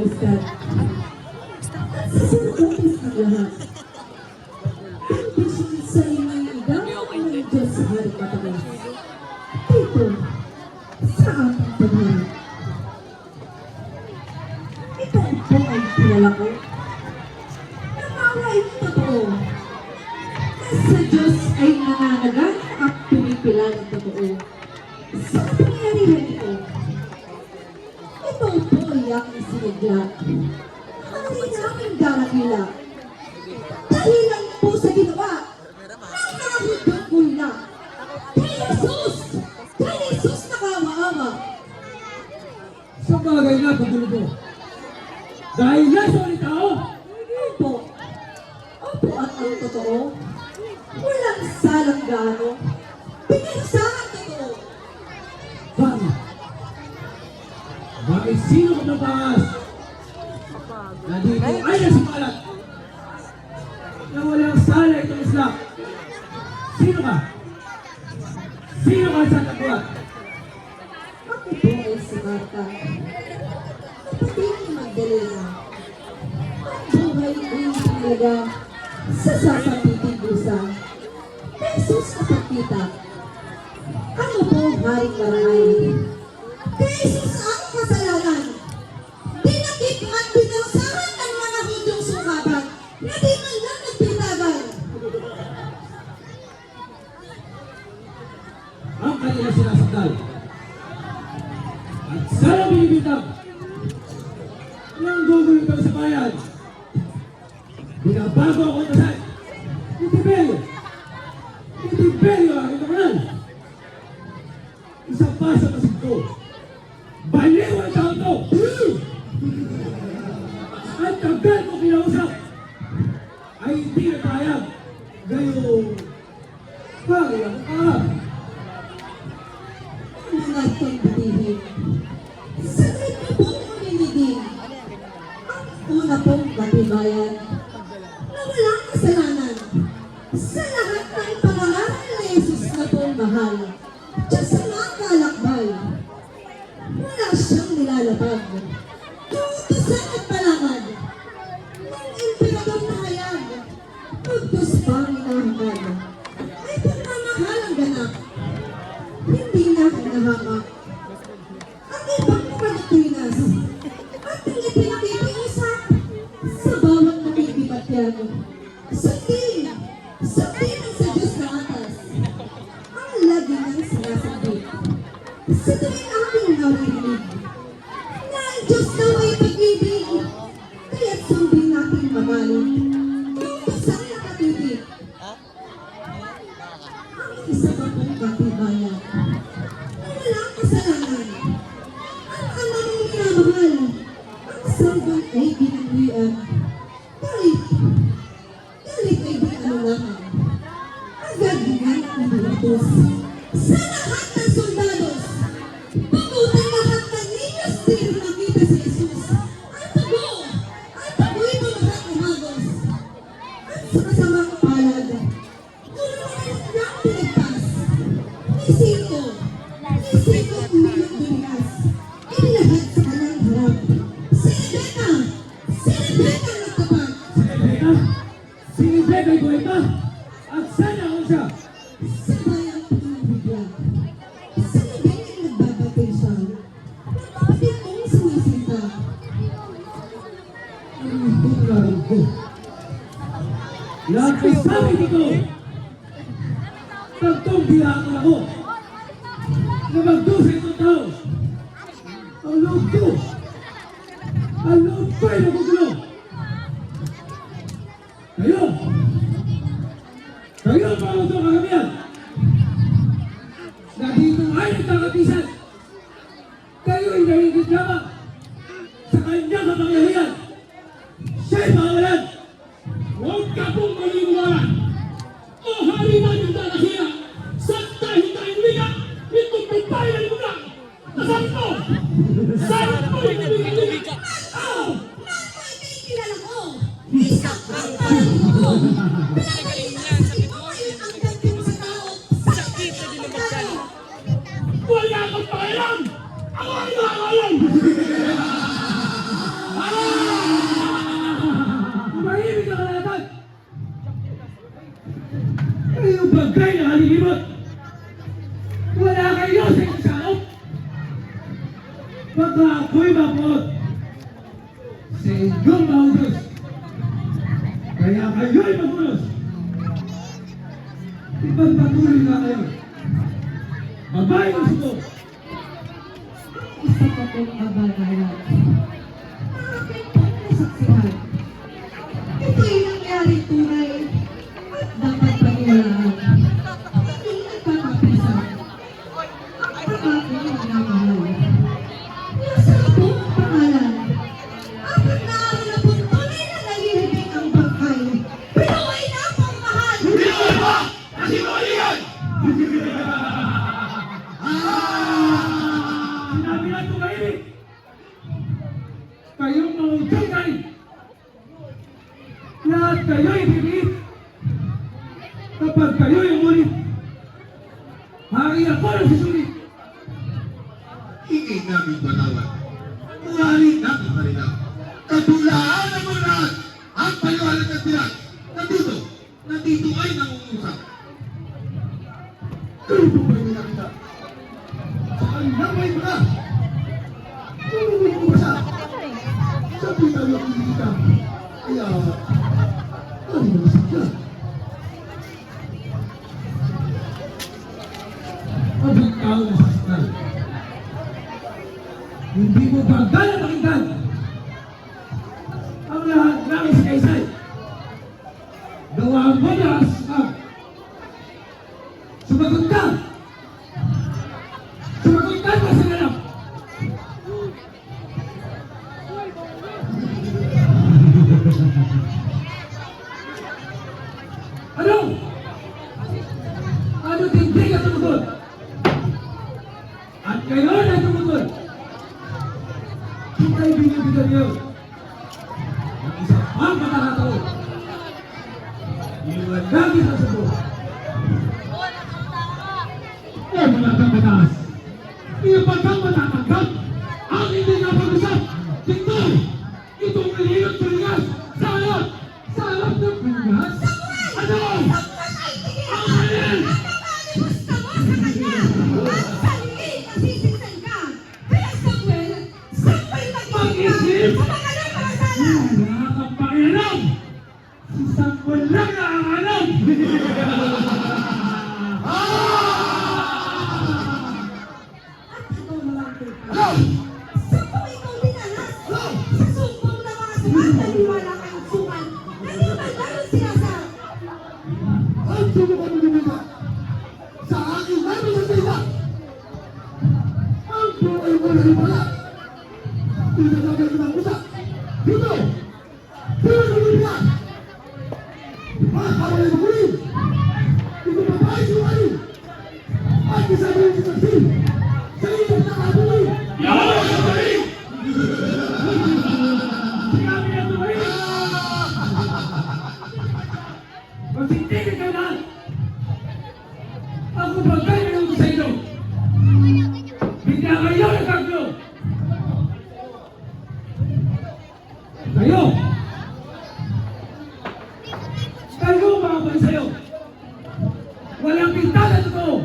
baliskad. At sa sinukupis ng lahat. Ang bisyon sa inyong idaman ng Diyos sa hari matagal. Dito, sa ating pagharap. Ito po ay kilala ko. Namawa ay totoo. Sa Diyos ay nananagan at pumipila ng totoo. Sa pangyarihan ito, ito po ay aking sinigla. Ang aking darakila. Dahil lang po sa ginawa ng mga hudong kulna. Kay Jesus nakawaawa. Sa bagay na pagdulo mo. Dahil yan sa ulit tao. Opo. Opo at ang totoo. Walang salang gaano. Pinasahan totoo. Bakit? Bakit sino ka mabangas? Na dito ay nasipalat. Na walang sala itong isla. Sino ka? Sino ka sa tabuat? Ako po ay si Marta. Kapatid ni Magdalena. Ang buhay ay talaga sa sasapiting busa. Jesus nakakita. Ano po haring maramay? Kay Jesus ang kasalanan. Dinakip at binausahan ng mga Hudyong sumabak na di man lang nagpitagan. Ang kanila sinasakdal. At sana binibintang nang gugulitang sa bayan. Binabago ako ng kasal. Itibelyo ang aking kapanan. Isang pasa kasig ko. Baliw ang tao to. At tagal mo kinausap ay hindi nagpahayag. Gayong bagay ang kaharap. Mga pagbibihin. Saglit na pong uminigin. Ang una pong katibayan na walang kasalanan sa lahat ng pangalan ni Jesus na pong mahal. Diyos sa mga kalakbay. Wala siyang nilalabag. Kautusan at palangad ng emperador na hayag. Pagdos pang inahangad ay pagmamahal ang ganap. Hindi na hinahamak. Ang ibang pagtuinas at ang ipinakikiusap sa bawat nakikibatyan. Sundin ang sa Diyos na atas. Ang lagi nang sinasabi. Sa tuwing aking naririnig na ang Diyos daw ay pag-ibig. Kaya't sundin natin mamaling. Kung isang nakatitig. Ang isa pa pong katibayan. Walang kasalanan. Ang amang minamahal. Ang sambang ay ginagwian. Galit ay di anulangan. Agad nga inuutos. Sa lahat ng soldados, pagutan lahat ng niños din nakita si Jesus. Ang tago'y mga umagos. At sa kasamang palad, tulungan niyang pinagpas. Nisito umilang dumikas. Inilahad sa kanang harap. Si Rebecca nagtapat. Si Rebecca ay buwenta. At sana ako siya. Sa bayang pinibigla. Sa labing ay nagbabatay siya. Napapit mong sumisita. Ang tularan ko. Lahat ay sabi dito. Tagtong bilangan ako. Na magdusa itong tao. Ang loob ko ay nagugulo. Kayo ang mga utong kagamihan. Na dito ay nagkakapisan. Kayo ay nahingit lamang sa kanyang kapangyarihan. Siya'y pangalan. Huwag ka pong maniniwala. O hari man yung dadahiya. Saan tayo umiga? Itong pitay na limuga. Nasaan mo? Saan mo yung umiga? Nako'y kay kilala ko. Isa ang parang ko. Pinagaling niya sa bituin ang pagping sa tao. Sakit na din ang magkano. Wala kang pakialam! Ako ang nakakalam! Ano? nasaksihan. Ito'y nangyari tunay at dapat paniwalaan. Hindi nagkakapisan. Ang pag-aking nagmamahal. Nasa po ang pangalan. Apat na araw na po tunay na nalilibing ang bangkay. Pero ay napangmahal. Hindi mo ba? Kasinungalingan! Sinabi na ito kayo. Kayong mga utangay. Lahat kayo'y bibig. Kapag kayo'y umulit, hari ako ng susunod. Hindi namin banawan. Maaari namin marilang. Katulaan ng mga lahat ang paliwanag ng tiyak. Nandito ay nangungusap. Ganito ba yung nakita? Sa kanilang may mga. Tulungan ko ba siya? Sabi tayo ang kita. Kaya, ano naman siya? Abig tao na sa sakal. Hindi mo bagal na pakinggan ang lahat ng isa-isay. Gawa mo na ang sakal. Sumagot ka! Sumagot ka ba sa ganap? Ano? Ano hindi ka tumugon? At ngayon ay tumugon. Kita'y binibigyan niyo ang isang pang pagkakataon. Iwanag kita sa buhay. O mga kapataas, ipagkang matatanggap ang hindi napag-usap. Dito, itong nililot tulingas sa harap ng tulingas. Ano? Ang alin? Gusto mo sa kanya! Ang sarili, nasisingsan ka! Kaya Samuel, sampay Mag-isip! sa mga nagpakasala! Wala kang pakialam! Si Samuel lang na ang alam! At ito naman ko. Sampay ikaw dinanas! Sa sumpong na mga sumataliwala kang sukan, hindi ba lalo sinasal? Ang subukan mo naman ba? Sa aking namin sa salita! Ang buhay mo na wala! Pinagagay ko ng utak! Dito! Dito sa mga! Mga kawalay mo rin! Ito babae si Wali! At isabi yung sinasin! Sa iyong nakabuhay! Yawa sa Wali! Sinabi na ito Wali! Magsintigil kayo lahat! Ako bagay na yung sa inyo! Bigla kayo nagkaglo! Kayo! Kayo mga panisayo! Walang pintana totoo!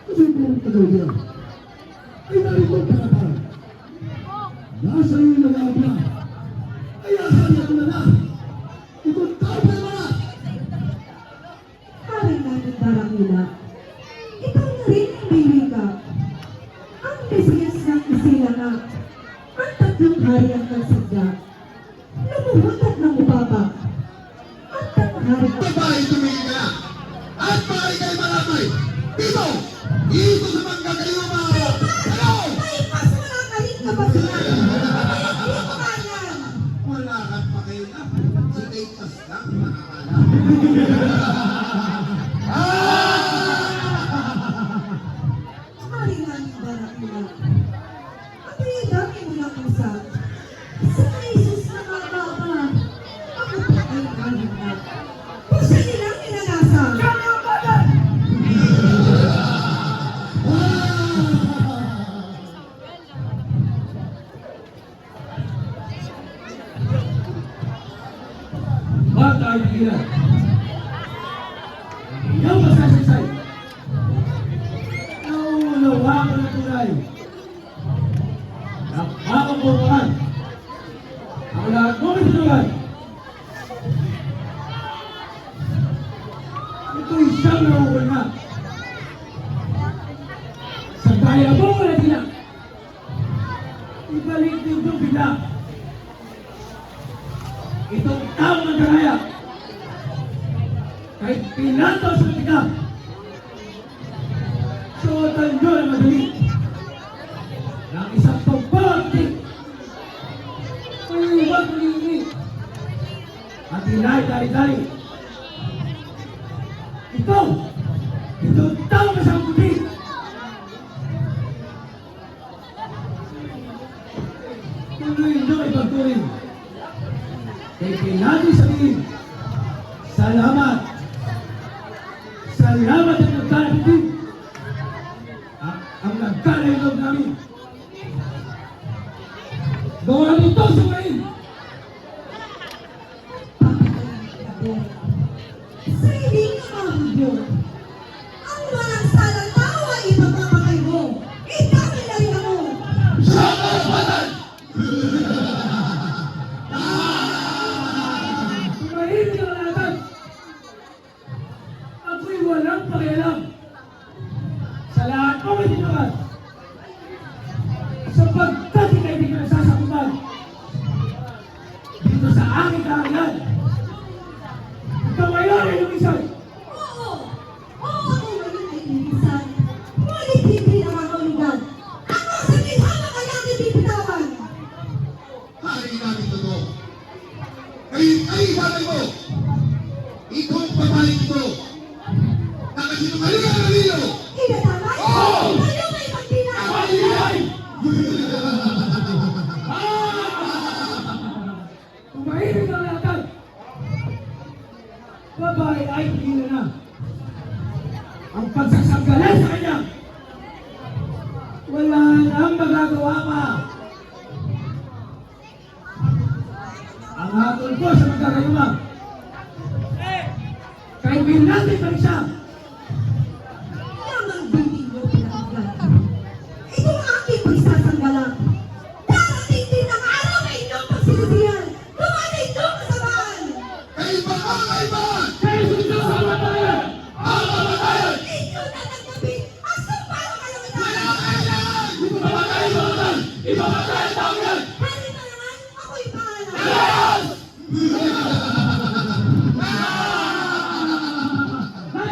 Kasi buong tagal niya ay narito ang pangataan. Nasa iyo nag-aabla. Kaya sabi ako na na. Ikot tao pa naman. Haring namin Barakila, ikaw na rin ang may wika. Ang business ng isila na ang tatlong hari ang nagsadya. Lumuhutot ng ubaba. Ang tatlong hari ang Babae tumingin ka na. At bahay kayo maramay. Dito! Dito sa mga kayo mga... Ano? ay mas malakalit na ba sila? Hindi ko kaya. Wala kang pakialam. Si Kaitas lang nakakala. Haring namin Barakila, ang may dami mo ng usap. Sa Jesus na mababa, ako pa ay kalingat. Kung siya nilang inanasa, Bata ay pigilan. Iyaw masasaysay. Nauunawa ko ng tunay. Nakakapupuan. Ang lahat mo may tulungan. Ito'y siyang nauuna. Sa daya mo wala sila. Ibalik din itong bigla. itong taong ng karaya, kahit pinato sa matika, suotan nyo na madali ng isang pagbabatik, mayuwag muli at hinay dali-dali. Itong taong na sa puti, tuloy nyo ay pagtuloy. Kaya natin sabihin, salamat. Salamat ang nagkanabitin. Ang nagkanahilog namin. Gawa nito sa ngayon. Sa hindi ka mahudyo, ang walang salang tao ay ipagmamakay mo. Ikaw ay layo mo. Sa karapatan! Tumahimik ang lahat. Ako'y walang pakialam sa lahat mo may tinawan. Sapagkat ika'y di ka nasasakupan dito sa aking kaharian. Ikaw ngayon ay lumisan. Oo, ako ngayon ay inisan. Ngunit hindi na makauligan. Ako sa gitama kaya bibitawan. Hari namin totoo. Kayo babay mo. Ikaw ang babalik ito. Nakasinungaling ang nalilo. Inatamay? Oo! Kayo may pagdinay! Pagdinay! Tumahimik ang lahat. Babae ay hindi na. Ang pagsasanggalan sa kanya, wala nang magagawa pa. Ang hatol ko sa magkakayuma, kahit binatay pa rin siya, Lamang bibi mo pinakaglan. Itong aking pagsasanggalang. Darating din ang araw na inyong pagsisisihan.